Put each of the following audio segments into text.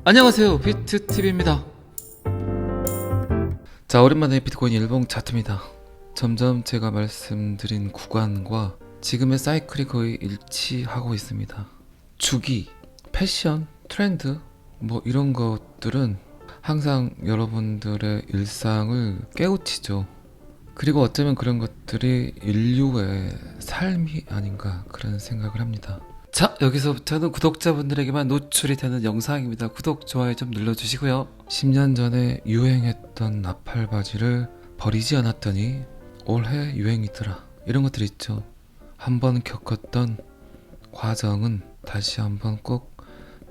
안녕하세요, 비트TV입니다. 자, 오랜만에 비트코인 일봉 차트입니다. 점점 제가 말씀드린 구간과 지금의 사이클이 거의 일치하고 있습니다. 주기, 패션, 트렌드 뭐 이런 것들은 항상 여러분들의 일상을 깨우치죠. 그리고 어쩌면 그런 것들이 인류의 삶이 아닌가 그런 생각을 합니다. 자, 여기서부터는 구독자분들에게만 노출이 되는 영상입니다. 구독, 좋아요 좀 눌러주시고요. 10년 전에 유행했던 나팔바지를 버리지 않았더니 올해 유행이더라. 이런 것들 있죠. 한번 겪었던 과정은 다시 한번 꼭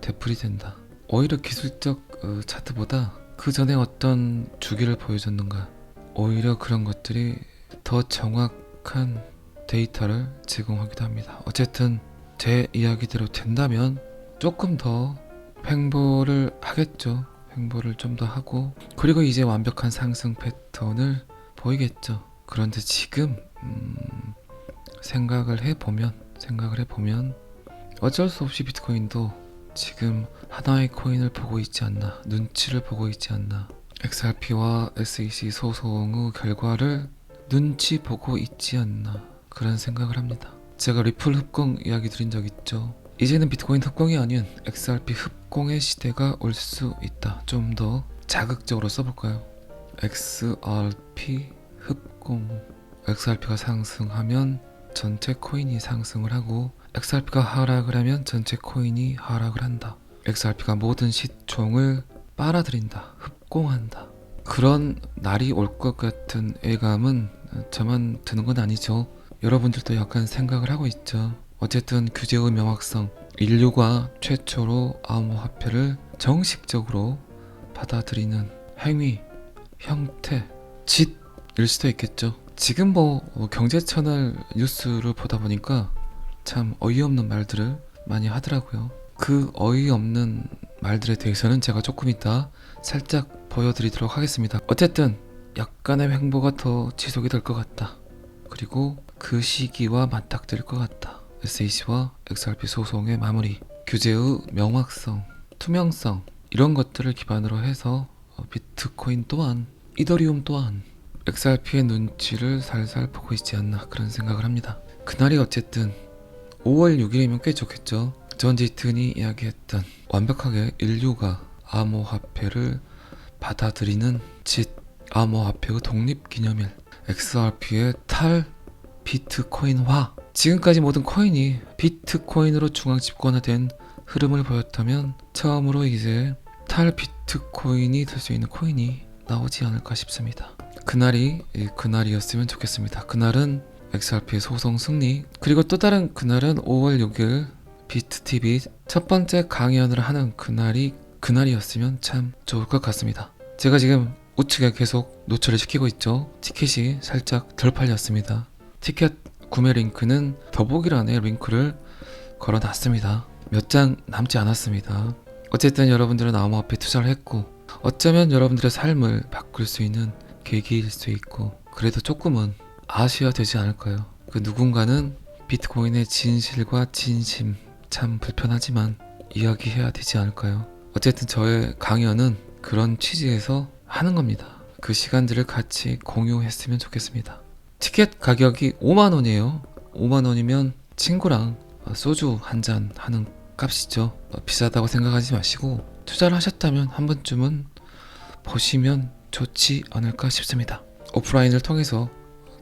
되풀이된다. 오히려 기술적 차트보다 그 전에 어떤 주기를 보여줬는가, 오히려 그런 것들이 더 정확한 데이터를 제공하기도 합니다. 어쨌든 제 이야기대로 된다면 조금 더 횡보를 하겠죠. 횡보를 좀 더 하고, 그리고 이제 완벽한 상승 패턴을 보이겠죠. 그런데 지금 생각을 해보면 어쩔 수 없이 비트코인도 지금 하나의 코인을 보고 있지 않나, 눈치를 보고 있지 않나, XRP와 SEC 소송 후 결과를 눈치 보고 있지 않나 그런 생각을 합니다. 제가 리플 흡공 이야기 드린 적 있죠. 이제는 비트코인 흡공이 아닌 XRP 흡공의 시대가 올 수 있다. 좀 더 자극적으로 써볼까요? XRP 흡공. XRP가 상승하면 전체 코인이 상승을 하고, XRP가 하락을 하면 전체 코인이 하락을 한다. XRP가 모든 시총을 빨아들인다, 흡공한다. 그런 날이 올 것 같은 예감은 저만 드는 건 아니죠. 여러분들도 약간 생각을 하고 있죠. 어쨌든 규제의 명확성, 인류가 최초로 암호화폐를 정식적으로 받아들이는 행위, 형태, 짓일 수도 있겠죠. 지금 뭐 경제 채널 뉴스를 보다 보니까 참 어이없는 말들을 많이 하더라고요. 그 어이없는 말들에 대해서는 제가 조금 이따 살짝 보여드리도록 하겠습니다. 어쨌든 약간의 횡보가 더 지속이 될 것 같다. 그리고 그 시기와 맞닥뜨릴 것 같다. SEC와 XRP 소송의 마무리, 규제의 명확성, 투명성, 이런 것들을 기반으로 해서 비트코인 또한, 이더리움 또한 XRP의 눈치를 살살 보고 있지 않나 그런 생각을 합니다. 그날이 어쨌든 5월 6일이면 꽤 좋겠죠. 존 제이튼이 이야기했던 완벽하게 인류가 암호화폐를 받아들이는 짓, 암호화폐의 독립기념일, XRP의 탈 비트코인화. 지금까지 모든 코인이 비트코인으로 중앙 집권화된 흐름을 보였다면 처음으로 이제 탈 비트코인이 될 수 있는 코인이 나오지 않을까 싶습니다. 그날이었으면 좋겠습니다. 그날은 XRP의 소송 승리, 그리고 또 다른 그날은 5월 6일 비트TV 첫 번째 강연을 하는 그날이었으면 참 좋을 것 같습니다. 제가 지금 우측에 계속 노출을 시키고 있죠. 티켓이 살짝 덜 팔렸습니다. 티켓 구매 링크는 더보기란에 링크를 걸어놨습니다. 몇 장 남지 않았습니다. 어쨌든 여러분들은 암호화폐 투자를 했고, 어쩌면 여러분들의 삶을 바꿀 수 있는 계기일 수 있고, 그래도 조금은 아셔야 되지 않을까요? 그 누군가는 비트코인의 진실과 진심, 참 불편하지만 이야기해야 되지 않을까요? 어쨌든 저의 강연은 그런 취지에서 하는 겁니다. 그 시간들을 같이 공유했으면 좋겠습니다. 티켓 가격이 5만원이에요. 5만원이면 친구랑 소주 한잔 하는 값이죠. 비싸다고 생각하지 마시고 투자를 하셨다면 한 번쯤은 보시면 좋지 않을까 싶습니다. 오프라인을 통해서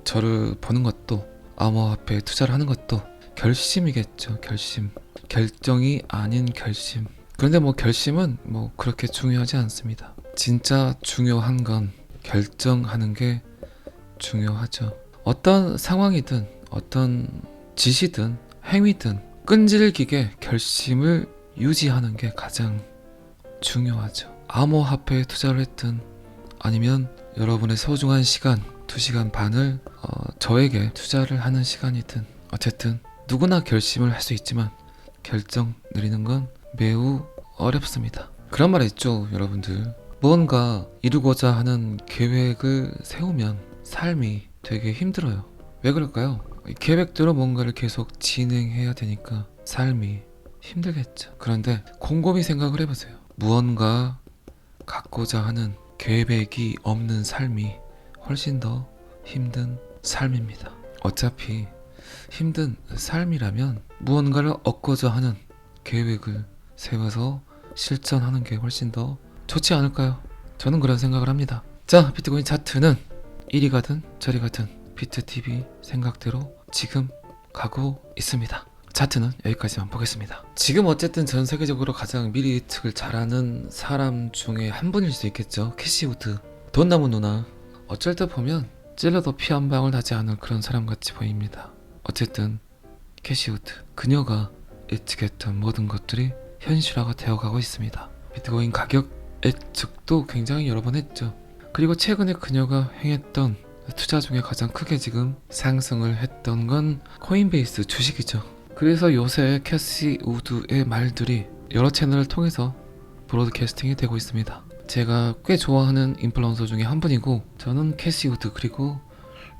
저를 보는 것도, 암호화폐에 투자를 하는 것도 결심이겠죠. 결정이 아닌 결심. 그런데 뭐 결심은 뭐 그렇게 중요하지 않습니다. 진짜 중요한 건 결정하는 게 중요하죠. 어떤 상황이든 어떤 짓이든 행위든 끈질기게 결심을 유지하는 게 가장 중요하죠. 암호화폐에 투자를 했든 아니면 여러분의 소중한 시간 2시간 반을 저에게 투자를 하는 시간이든, 어쨌든 누구나 결심을 할 수 있지만 결정 내리는 건 매우 어렵습니다. 그런 말 있죠, 여러분들. 뭔가 이루고자 하는 계획을 세우면 삶이 되게 힘들어요. 왜 그럴까요? 계획대로 뭔가를 계속 진행해야 되니까 삶이 힘들겠죠. 그런데 곰곰이 생각을 해보세요. 무언가 갖고자 하는 계획이 없는 삶이 훨씬 더 힘든 삶입니다. 어차피 힘든 삶이라면 무언가를 얻고자 하는 계획을 세워서 실천하는 게 훨씬 더 좋지 않을까요? 저는 그런 생각을 합니다. 자, 비트코인 차트는 이리 가든 저리 가든 비트TV 생각대로 지금 가고 있습니다. 차트는 여기까지만 보겠습니다. 지금 어쨌든 전 세계적으로 가장 미리 예측을 잘하는 사람 중에 한 분일 수 있겠죠. 캐시 우드. 돈나무 누나. 어쩔 때 보면 찔러도 피 한 방울 나지 않을 그런 사람 같이 보입니다. 어쨌든 캐시 우드. 그녀가 예측했던 모든 것들이 현실화가 되어가고 있습니다. 비트코인 가격 예측도 굉장히 여러 번 했죠. 그리고 최근에 그녀가 행했던 투자 중에 가장 크게 지금 상승을 했던 건 코인베이스 주식이죠. 그래서 요새 캐시 우드의 말들이 여러 채널을 통해서 브로드캐스팅이 되고 있습니다. 제가 꽤 좋아하는 인플루언서 중에 한 분이고, 저는 캐시 우드 그리고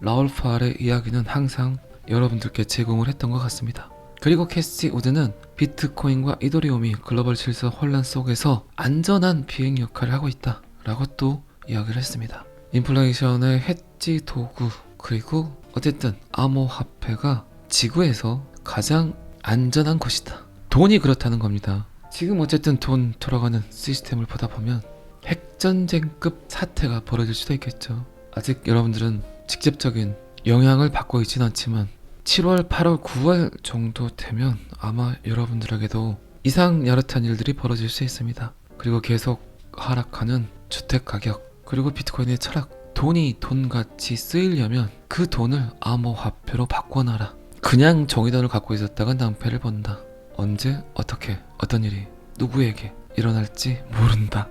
라울 파알의 이야기는 항상 여러분들께 제공을 했던 것 같습니다. 그리고 캐시 우드는 비트코인과 이더리움이 글로벌 질서 혼란 속에서 안전한 비행 역할을 하고 있다 라고 또 이야기를 했습니다. 인플레이션의 해지 도구, 그리고 어쨌든 암호화폐가 지구에서 가장 안전한 곳이다. 돈이 그렇다는 겁니다. 지금 어쨌든 돈 돌아가는 시스템을 보다 보면 핵전쟁급 사태가 벌어질 수도 있겠죠. 아직 여러분들은 직접적인 영향을 받고 있지는 않지만 7월, 8월, 9월 정도 되면 아마 여러분들에게도 이상 야릇한 일들이 벌어질 수 있습니다. 그리고 계속 하락하는 주택 가격, 그리고 비트코인의 철학. 돈이 돈같이 쓰이려면 그 돈을 암호화폐로 바꿔놔라. 그냥 종이돈을 갖고 있었다가 낭패를 본다. 언제, 어떻게, 어떤 일이 누구에게 일어날지 모른다.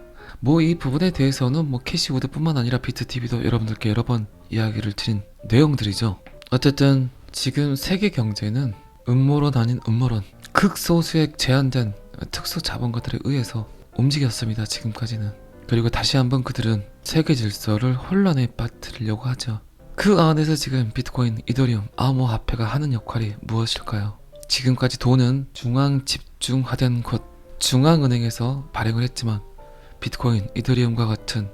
이 부분에 대해서는 캐시우드 뿐만 아니라 비트TV도 여러분들께 여러 번 이야기를 드린 내용들이죠. 어쨌든 지금 세계 경제는 음모론 아닌 음모론, 극소수의 제한된 특수 자본가들에 의해서 움직였습니다. 지금까지는. 그리고 다시 한번 그들은 세계 질서를 혼란에 빠뜨리려고 하죠. 그 안에서 지금 비트코인, 이더리움, 암호화폐가 하는 역할이 무엇일까요? 지금까지 돈은 중앙 집중화된 곳, 중앙은행에서 발행을 했지만 비트코인, 이더리움과 같은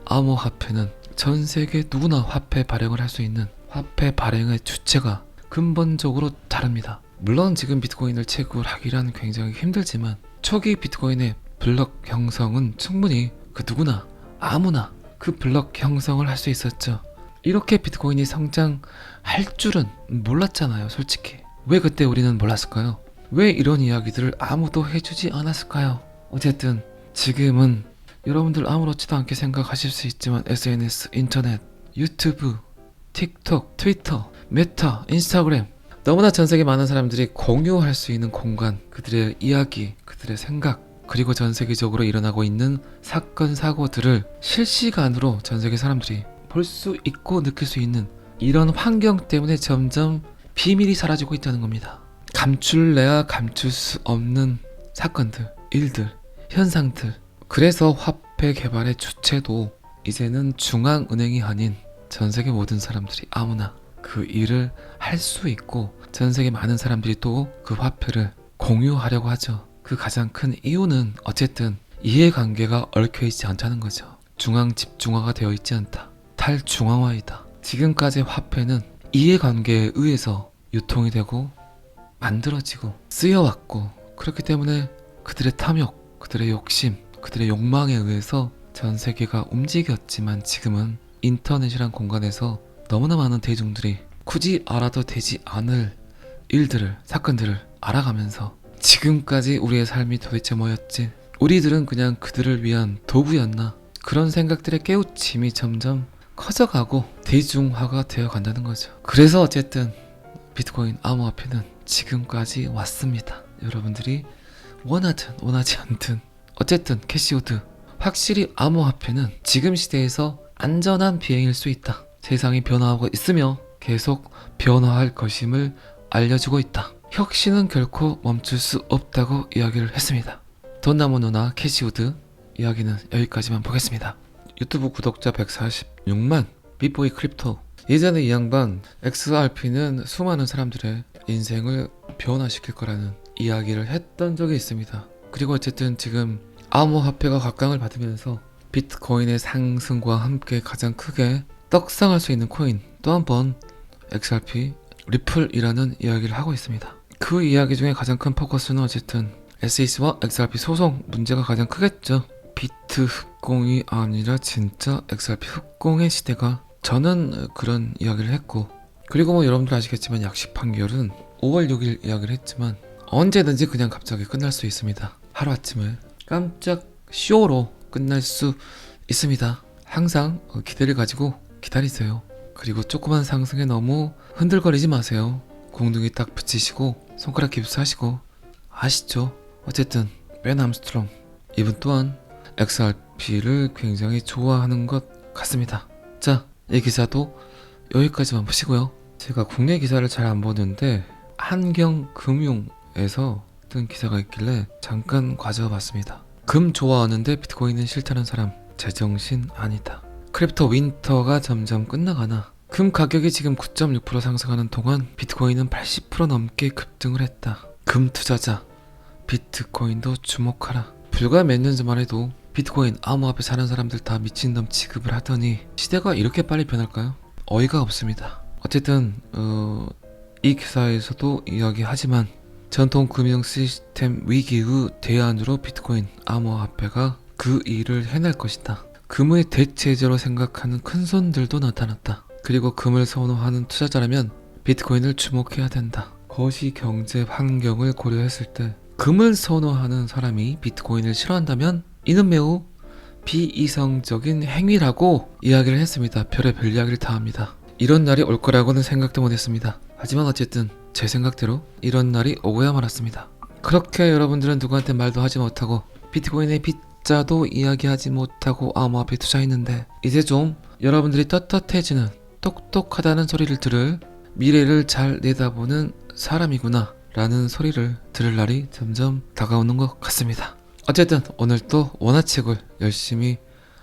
암호화폐는 전 세계 누구나 화폐 발행을 할 수 있는 화폐 발행의 주체가 근본적으로 다릅니다. 물론 지금 비트코인을 채굴하기란 굉장히 힘들지만 초기 비트코인의 블럭 형성은 충분히 그 누구나 아무나 그 블럭 형성을 할 수 있었죠. 이렇게 비트코인이 성장할 줄은 몰랐잖아요. 솔직히 왜 그때 우리는 몰랐을까요? 왜 이런 이야기들을 아무도 해주지 않았을까요? 어쨌든 지금은 여러분들 아무렇지도 않게 생각하실 수 있지만 SNS, 인터넷, 유튜브, 틱톡, 트위터, 메타, 인스타그램, 너무나 전세계 많은 사람들이 공유할 수 있는 공간, 그들의 이야기, 그들의 생각, 그리고 전 세계적으로 일어나고 있는 사건, 사고들을 실시간으로 전 세계 사람들이 볼 수 있고 느낄 수 있는 이런 환경 때문에 점점 비밀이 사라지고 있다는 겁니다. 감출래야 감출 수 없는 사건들, 일들, 현상들. 그래서 화폐 개발의 주체도 이제는 중앙은행이 아닌 전 세계 모든 사람들이 아무나 그 일을 할 수 있고 전 세계 많은 사람들이 또 그 화폐를 공유하려고 하죠. 그 가장 큰 이유는 어쨌든 이해관계가 얽혀있지 않다는 거죠. 중앙 집중화가 되어 있지 않다. 탈중앙화이다. 지금까지 화폐는 이해관계에 의해서 유통이 되고 만들어지고 쓰여왔고, 그렇기 때문에 그들의 탐욕, 그들의 욕심, 그들의 욕망에 의해서 전 세계가 움직였지만 지금은 인터넷이란 공간에서 너무나 많은 대중들이 굳이 알아도 되지 않을 일들을, 사건들을 알아가면서 지금까지 우리의 삶이 도대체 뭐였지? 우리들은 그냥 그들을 위한 도구였나? 그런 생각들의 깨우침이 점점 커져가고 대중화가 되어 간다는 거죠. 그래서 어쨌든 비트코인, 암호화폐는 지금까지 왔습니다. 여러분들이 원하든 원하지 않든 어쨌든 캐시우드, 확실히 암호화폐는 지금 시대에서 안전한 비행일 수 있다. 세상이 변화하고 있으며 계속 변화할 것임을 알려주고 있다. 혁신은 결코 멈출 수 없다고 이야기를 했습니다. 돈나무 누나 캐시우드 이야기는 여기까지만 보겠습니다. 유튜브 구독자 146만 비보이 크립토. 예전에 이 양반 XRP는 수많은 사람들의 인생을 변화시킬 거라는 이야기를 했던 적이 있습니다. 그리고 어쨌든 지금 암호화폐가 각광을 받으면서 비트코인의 상승과 함께 가장 크게 떡상할 수 있는 코인 또 한 번 XRP 리플이라는 이야기를 하고 있습니다. 그 이야기 중에 가장 큰 포커스는 어쨌든 SEC와 XRP 소송 문제가 가장 크겠죠. 비트 흑공이 아니라 진짜 XRP 흑공의 시대가, 저는 그런 이야기를 했고, 그리고 뭐 여러분들 아시겠지만 약식 판결은 5월 6일 이야기를 했지만 언제든지 그냥 갑자기 끝날 수 있습니다. 하루아침에 깜짝 쇼로 끝날 수 있습니다. 항상 기대를 가지고 기다리세요. 그리고 조그만 상승에 너무 흔들거리지 마세요. 공둥이 딱 붙이시고 손가락 깁스하시고, 아시죠? 어쨌든 벤 암스트롱 이분 또한 XRP를 굉장히 좋아하는 것 같습니다. 자, 이 기사도 여기까지만 보시고요. 제가 국내 기사를 잘 안 보는데 한경금융에서 뜬 기사가 있길래 잠깐 가져와 봤습니다. 금 좋아하는데 비트코인은 싫다는 사람 제정신 아니다. 크립토 윈터가 점점 끝나가나 금 가격이 지금 9.6% 상승하는 동안 비트코인은 80% 넘게 급등을 했다. 금 투자자 비트코인도 주목하라. 불과 몇 년 전만 해도 비트코인 암호화폐 사는 사람들 다 미친놈 취급을 하더니 시대가 이렇게 빨리 변할까요? 어이가 없습니다. 어쨌든 이 기사에서도 이야기하지만 전통 금융 시스템 위기의 대안으로 비트코인 암호화폐가 그 일을 해낼 것이다. 금의 대체제로 생각하는 큰손들도 나타났다. 그리고 금을 선호하는 투자자라면 비트코인을 주목해야 된다. 거시 경제 환경을 고려했을 때 금을 선호하는 사람이 비트코인을 싫어한다면 이는 매우 비이성적인 행위라고 이야기를 했습니다. 별의별 이야기를 다 합니다. 이런 날이 올 거라고는 생각도 못했습니다. 하지만 어쨌든 제 생각대로 이런 날이 오고야 말았습니다. 그렇게 여러분들은 누구한테 말도 하지 못하고 비트코인의 빗자도 이야기하지 못하고 암호화폐 투자했는데 이제 좀 여러분들이 떳떳해지는, 똑똑하다는 소리를 들을, 미래를 잘 내다보는 사람이구나 라는 소리를 들을 날이 점점 다가오는 것 같습니다. 어쨌든 오늘도 원화책을 열심히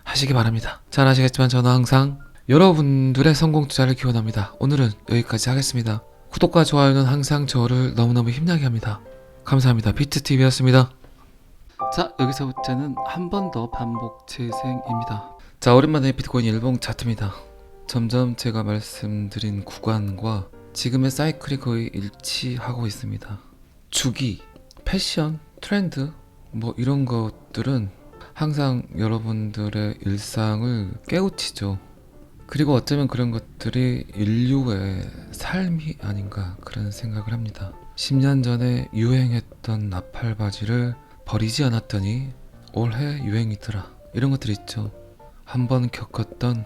하시기 바랍니다. 잘 아시겠지만 저는 항상 여러분들의 성공 투자를 기원합니다. 오늘은 여기까지 하겠습니다. 구독과 좋아요는 항상 저를 너무너무 힘나게 합니다. 감사합니다. 비트TV였습니다. 자, 여기서부터는 한 번 더 반복 재생입니다. 자, 오랜만에 비트코인 일봉 차트입니다. 점점 제가 말씀드린 구간과 지금의 사이클이 거의 일치하고 있습니다. 주기, 패션, 트렌드 뭐 이런 것들은 항상 여러분들의 일상을 깨우치죠. 그리고 어쩌면 그런 것들이 인류의 삶이 아닌가 그런 생각을 합니다. 10년 전에 유행했던 나팔바지를 버리지 않았더니 올해 유행이더라. 이런 것들 있죠. 한번 겪었던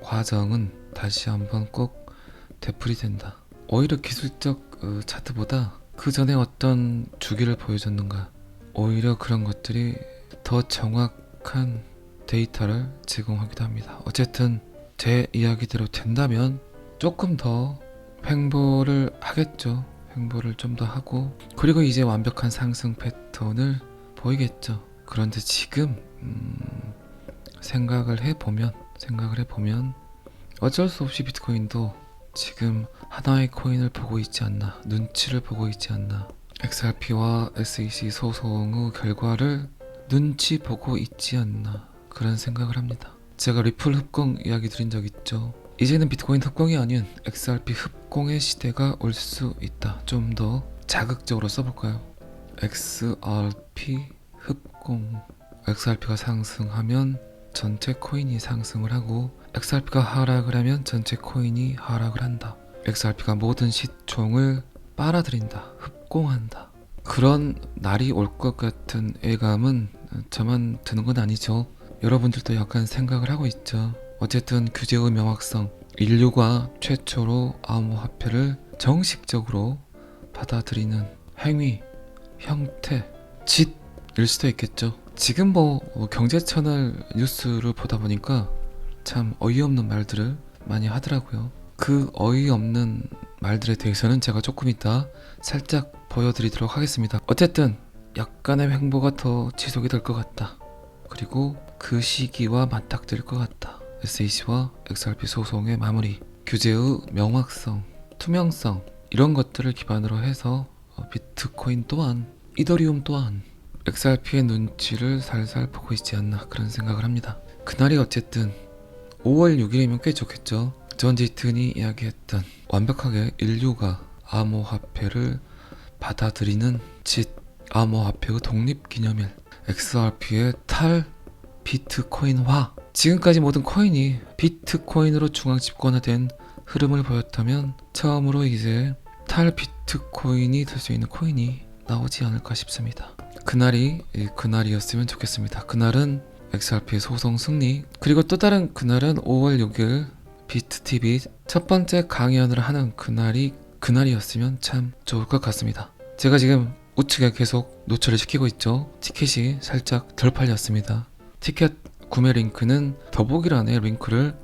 과정은 다시 한번 꼭 되풀이된다. 오히려 기술적 차트보다 그 전에 어떤 주기를 보여줬는가, 오히려 그런 것들이 더 정확한 데이터를 제공하기도 합니다. 어쨌든 제 이야기대로 된다면 조금 더 횡보를 하겠죠. 횡보를 좀 더 하고, 그리고 이제 완벽한 상승 패턴을 보이겠죠. 그런데 지금 생각을 해보면 어쩔 수 없이 비트코인도 지금 하나의 코인을 보고 있지 않나, 눈치를 보고 있지 않나, XRP와 SEC 소송의 결과를 눈치 보고 있지 않나 그런 생각을 합니다. 제가 리플 흡공 이야기 드린 적 있죠. 이제는 비트코인 흡공이 아닌 XRP 흡공의 시대가 올 수 있다. 좀 더 자극적으로 써볼까요? XRP 흡공. XRP가 상승하면 전체 코인이 상승을 하고 XRP가 하락을 하면 전체 코인이 하락을 한다. XRP가 모든 시총을 빨아들인다. 흡공한다. 그런 날이 올 것 같은 예감은 저만 드는 건 아니죠. 여러분들도 약간 생각을 하고 있죠. 어쨌든 규제의 명확성, 인류가 최초로 암호화폐를 정식적으로 받아들이는 행위, 형태, 짓일 수도 있겠죠. 지금 뭐 경제 채널 뉴스를 보다 보니까 참 어이없는 말들을 많이 하더라고요. 그 어이없는 말들에 대해서는 제가 조금 이따 살짝 보여드리도록 하겠습니다. 어쨌든 약간의 횡보가 더 지속이 될 것 같다. 그리고 그 시기와 맞닥뜨릴 것 같다. SEC와 XRP 소송의 마무리, 규제의 명확성, 투명성 이런 것들을 기반으로 해서 비트코인 또한, 이더리움 또한 XRP의 눈치를 살살 보고 있지 않나 그런 생각을 합니다. 그날이 어쨌든 5월 6일이면 꽤 좋겠죠. 존 제이튼이 이야기했던 완벽하게 인류가 암호화폐를 받아들이는 암호화폐의 독립기념일, XRP의 비트코인화. 지금까지 모든 코인이 비트코인으로 중앙 집권화된 흐름을 보였다면 처음으로 이제 비트코인이 될 수 있는 코인이 나오지 않을까 싶습니다. 그날이었으면 좋겠습니다. 그날은 XRP의 소송 승리, 그리고 또 다른 그날은 5월 6일 비트TV 첫 번째 강연을 하는 그날이었으면 참 좋을 것 같습니다. 제가 지금 우측에 계속 노출을 시키고 있죠. 티켓이 살짝 덜 팔렸습니다. 티켓 구매 링크는 더보기란에 링크를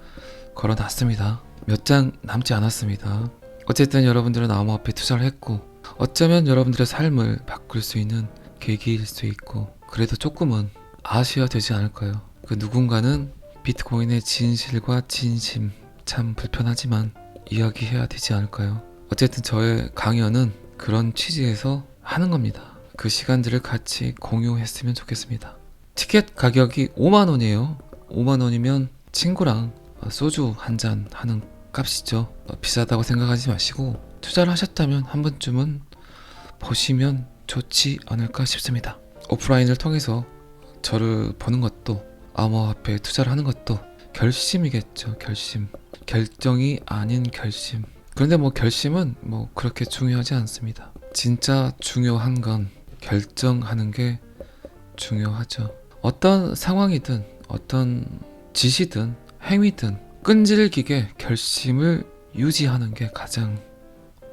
걸어놨습니다. 몇 장 남지 않았습니다. 어쨌든 여러분들은 암호화폐 투자를 했고 어쩌면 여러분들의 삶을 바꿀 수 있는 계기일 수 있고 그래도 조금은 아셔야 되지 않을까요? 그 누군가는 비트코인의 진실과 진심 참 불편하지만 이야기해야 되지 않을까요? 어쨌든 저의 강연은 그런 취지에서 하는 겁니다. 그 시간들을 같이 공유했으면 좋겠습니다. 티켓 가격이 5만원이에요. 5만원이면 친구랑 소주 한잔 하는 값이죠. 비싸다고 생각하지 마시고 투자를 하셨다면 한 번쯤은 보시면 좋지 않을까 싶습니다. 오프라인을 통해서 저를 보는 것도 암호화폐에 투자를 하는 것도 결심이겠죠. 결정이 아닌 결심. 그런데 결심은 그렇게 중요하지 않습니다. 진짜 중요한 건 결정하는 게 중요하죠. 어떤 상황이든 어떤 짓이든 행위든 끈질기게 결심을 유지하는 게 가장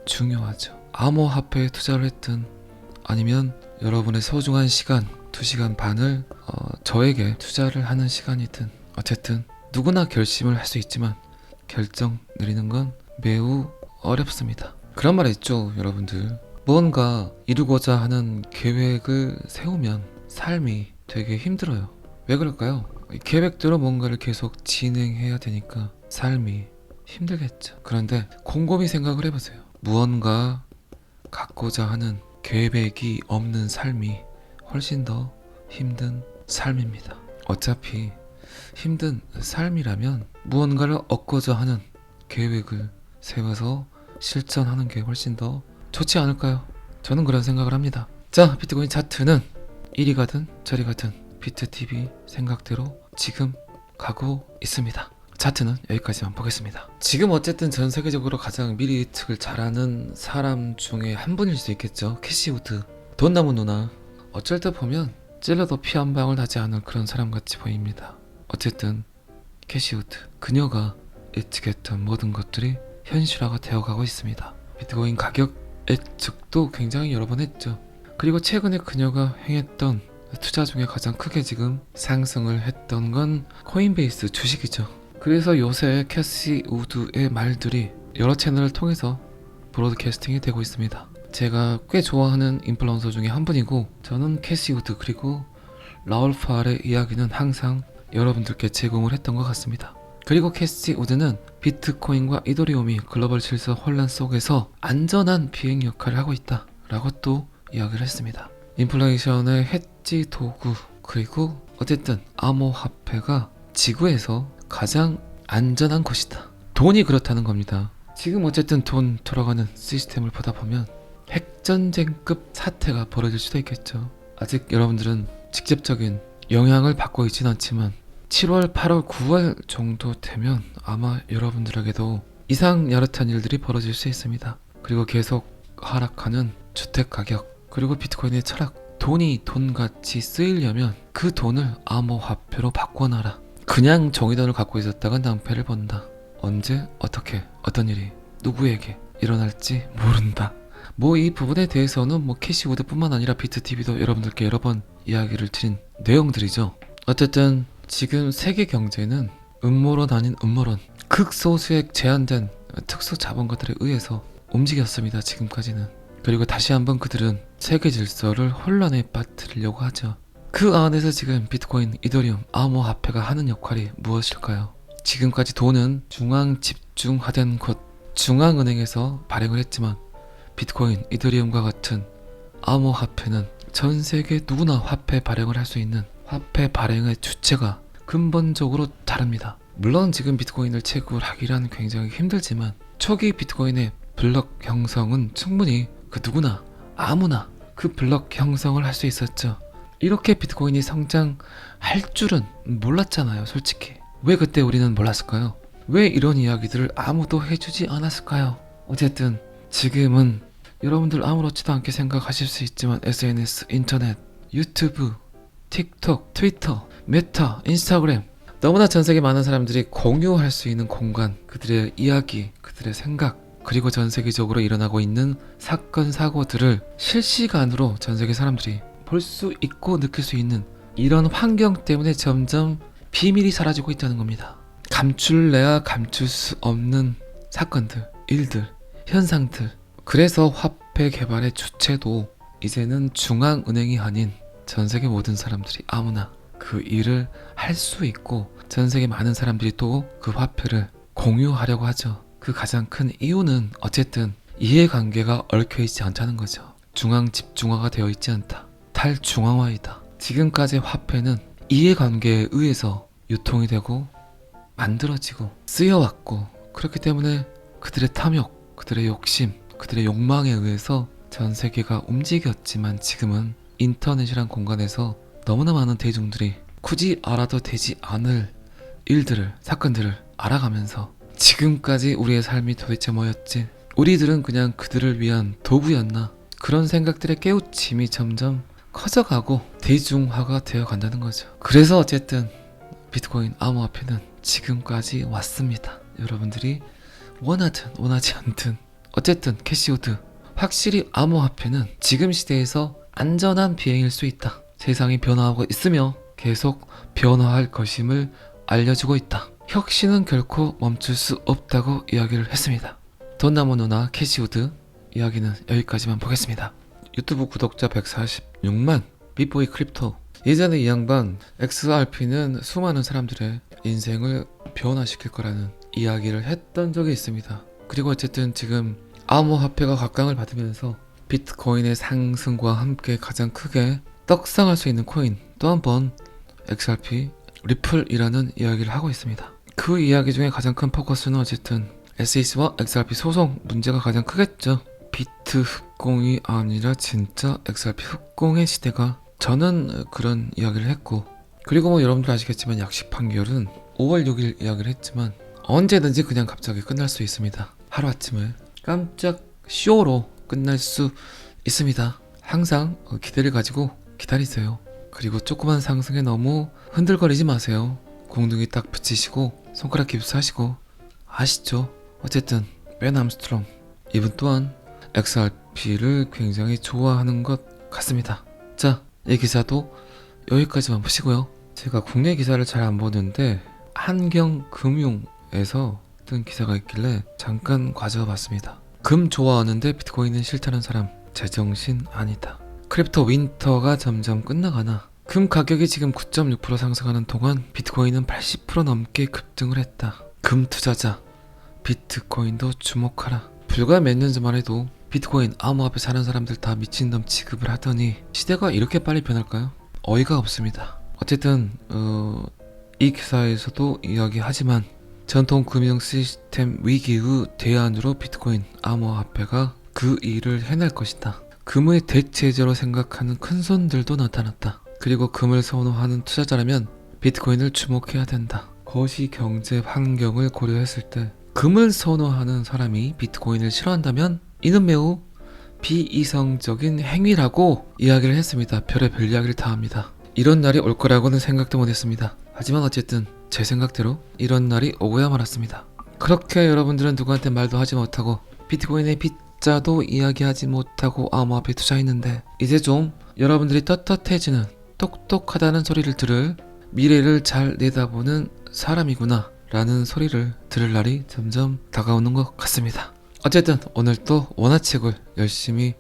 중요하죠. 암호화폐에 투자를 했든 아니면 여러분의 소중한 시간 2시간 반을 저에게 투자를 하는 시간이든 어쨌든 누구나 결심을 할 수 있지만 결정 내리는 건 매우 어렵습니다. 그런 말 있죠, 여러분들. 무언가 이루고자 하는 계획을 세우면 삶이 되게 힘들어요. 왜 그럴까요? 계획대로 뭔가를 계속 진행해야 되니까 삶이 힘들겠죠. 그런데 곰곰이 생각을 해보세요. 무언가 갖고자 하는 계획이 없는 삶이 훨씬 더 힘든 삶입니다. 어차피 힘든 삶이라면 무언가를 얻고자 하는 계획을 세워서 실천하는 게 훨씬 더 좋지 않을까요? 저는 그런 생각을 합니다. 자, 비트코인 차트는 이리 가든 저리 가든 비트TV 생각대로 지금 가고 있습니다. 차트는 여기까지만 보겠습니다. 지금 어쨌든 전 세계적으로 가장 미리 예측을 잘하는 사람 중에 한 분일 수 있겠죠. 캐시 우드. 돈나무 누나. 어쩔 때 보면 찔러도 피 한 방울 나지 않을 그런 사람 같이 보입니다. 어쨌든 캐시 우드. 그녀가 예측했던 모든 것들이 현실화가 되어가고 있습니다. 비트코인 가격 예측도 굉장히 여러 번 했죠. 그리고 최근에 그녀가 행했던 투자 중에 가장 크게 지금 상승을 했던 건 코인베이스 주식이죠. 그래서 요새 캐시 우드의 말들이 여러 채널을 통해서 브로드캐스팅이 되고 있습니다. 제가 꽤 좋아하는 인플루언서 중에 한 분이고 저는 캐시 우드 그리고 라울 파알의 이야기는 항상 여러분들께 제공을 했던 것 같습니다. 그리고 캐시 우드는 비트코인과 이더리움이 글로벌 질서 혼란 속에서 안전한 비행 역할을 하고 있다 라고 또 이야기를 했습니다. 인플레이션의 해지 도구 그리고 어쨌든 암호화폐가 지구에서 가장 안전한 것이다. 돈이 그렇다는 겁니다. 지금 어쨌든 돈 돌아가는 시스템을 보다 보면 핵전쟁급 사태가 벌어질 수도 있겠죠. 아직 여러분들은 직접적인 영향을 받고 있진 않지만 7월, 8월, 9월 정도 되면 아마 여러분들에게도 이상 야릇한 일들이 벌어질 수 있습니다. 그리고 계속 하락하는 주택 가격 그리고 비트코인의 철학. 돈이 돈같이 쓰이려면 그 돈을 암호화폐로 바꿔놔라. 그냥 종이돈을 갖고 있었다가 낭패를 본다. 언제 어떻게 어떤 일이 누구에게 일어날지 모른다. 이 부분에 대해서는 캐시우드 뿐만 아니라 비트TV도 여러분들께 여러 번 이야기를 드린 내용들이죠. 어쨌든 지금 세계 경제는 음모론 아닌 음모론, 극소수의 제한된 특수 자본가들에 의해서 움직였습니다. 지금까지는. 그리고 다시 한번 그들은 세계 질서를 혼란에 빠뜨리려고 하죠. 그 안에서 지금 비트코인, 이더리움, 암호화폐가 하는 역할이 무엇일까요? 지금까지 돈은 중앙 집중화된 곳, 중앙은행에서 발행을 했지만 비트코인, 이더리움과 같은 암호화폐는 전 세계 누구나 화폐 발행을 할 수 있는 화폐 발행의 주체가 근본적으로 다릅니다. 물론 지금 비트코인을 채굴하기란 굉장히 힘들지만 초기 비트코인의 블록 형성은 충분히 그 누구나 아무나 그 블록 형성을 할 수 있었죠. 이렇게 비트코인이 성장할 줄은 몰랐잖아요, 솔직히. 왜 그때 우리는 몰랐을까요? 왜 이런 이야기들을 아무도 해주지 않았을까요? 어쨌든 지금은 여러분들 아무렇지도 않게 생각하실 수 있지만 SNS, 인터넷, 유튜브, 틱톡, 트위터, 메타, 인스타그램 너무나 전세계 많은 사람들이 공유할 수 있는 공간, 그들의 이야기, 그들의 생각, 그리고 전 세계적으로 일어나고 있는 사건, 사고들을 실시간으로 전 세계 사람들이 볼 수 있고 느낄 수 있는 이런 환경 때문에 점점 비밀이 사라지고 있다는 겁니다. 감출래야 감출 수 없는 사건들, 일들, 현상들. 그래서 화폐 개발의 주체도 이제는 중앙은행이 아닌 전 세계 모든 사람들이 아무나 그 일을 할 수 있고 전 세계 많은 사람들이 또 그 화폐를 공유하려고 하죠. 그 가장 큰 이유는 어쨌든 이해관계가 얽혀있지 않다는 거죠. 중앙 집중화가 되어 있지 않다. 탈중앙화이다. 지금까지 화폐는 이해관계에 의해서 유통이 되고 만들어지고 쓰여왔고 그렇기 때문에 그들의 탐욕, 그들의 욕심, 그들의 욕망에 의해서 전 세계가 움직였지만 지금은 인터넷이란 공간에서 너무나 많은 대중들이 굳이 알아도 되지 않을 일들을, 사건들을 알아가면서 지금까지 우리의 삶이 도대체 뭐였지? 우리들은 그냥 그들을 위한 도구였나? 그런 생각들의 깨우침이 점점 커져가고 대중화가 되어 간다는 거죠. 그래서 어쨌든 비트코인 암호화폐는 지금까지 왔습니다. 여러분들이 원하든 원하지 않든 어쨌든 캐시우드 확실히 암호화폐는 지금 시대에서 안전한 비행일 수 있다. 세상이 변화하고 있으며 계속 변화할 것임을 알려주고 있다. 혁신은 결코 멈출 수 없다고 이야기를 했습니다. 돈나무 누나 캐시우드 이야기는 여기까지만 보겠습니다. 유튜브 구독자 146만 빅보이 크립토. 예전에 이 양반 XRP는 수많은 사람들의 인생을 변화시킬 거라는 이야기를 했던 적이 있습니다. 그리고 어쨌든 지금 암호화폐가 각광을 받으면서 비트코인의 상승과 함께 가장 크게 떡상할 수 있는 코인 또 한 번 XRP 리플이라는 이야기를 하고 있습니다. 그 이야기 중에 가장 큰 포커스는 어쨌든 SEC와 XRP 소송 문제가 가장 크겠죠. 비트 흑공이 아니라 진짜 XRP 흑공의 시대가, 저는 그런 이야기를 했고, 그리고 뭐 여러분들 아시겠지만 약식 판결은 5월 6일 이야기를 했지만 언제든지 그냥 갑자기 끝날 수 있습니다. 하루아침에 깜짝 쇼로 끝날 수 있습니다. 항상 기대를 가지고 기다리세요. 그리고 조그만 상승에 너무 흔들거리지 마세요. 공둥이 딱 붙이시고 손가락 깁스하시고, 아시죠? 어쨌든 벤 암스트롱 이분 또한 XRP를 굉장히 좋아하는 것 같습니다. 자, 이 기사도 여기까지만 보시고요. 제가 국내 기사를 잘 안 보는데 한경금융에서 뜬 기사가 있길래 잠깐 가져와 봤습니다. 금 좋아하는데 비트코인은 싫다는 사람 제정신 아니다. 크립토 윈터가 점점 끝나가나 금 가격이 지금 9.6% 상승하는 동안 비트코인은 80% 넘게 급등을 했다. 금 투자자 비트코인도 주목하라. 불과 몇 년 전만 해도 비트코인 암호화폐 사는 사람들 다 미친놈 취급을 하더니 시대가 이렇게 빨리 변할까요? 어이가 없습니다. 어쨌든 이 기사에서도 이야기하지만 전통 금융 시스템 위기의 대안으로 비트코인 암호화폐가 그 일을 해낼 것이다. 금의 대체제로 생각하는 큰손들도 나타났다. 그리고 금을 선호하는 투자자라면 비트코인을 주목해야 된다. 거시 경제 환경을 고려했을 때 금을 선호하는 사람이 비트코인을 싫어한다면 이는 매우 비이성적인 행위라고 이야기를 했습니다. 별의별 이야기를 다 합니다. 이런 날이 올 거라고는 생각도 못했습니다. 하지만 어쨌든 제 생각대로 이런 날이 오고야 말았습니다. 그렇게 여러분들은 누구한테 말도 하지 못하고 비트코인의 빗자도 이야기하지 못하고 암호화폐 투자했는데 이제 좀 여러분들이 떳떳해지는, 똑똑하다는 소리를 들을, 미래를 잘 내다보는 사람이구나 라는 소리를 들을 날이 점점 다가오는 것 같습니다. 어쨌든 오늘 또 원화책을 열심히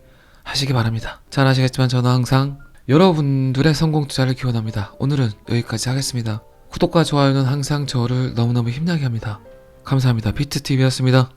하시기 바랍니다. 잘 아시겠지만 저는 항상 여러분들의 성공 투자를 기원합니다. 오늘은 여기까지 하겠습니다. 구독과 좋아요는 항상 저를 너무너무 힘나게 합니다. 감사합니다. 비트TV였습니다.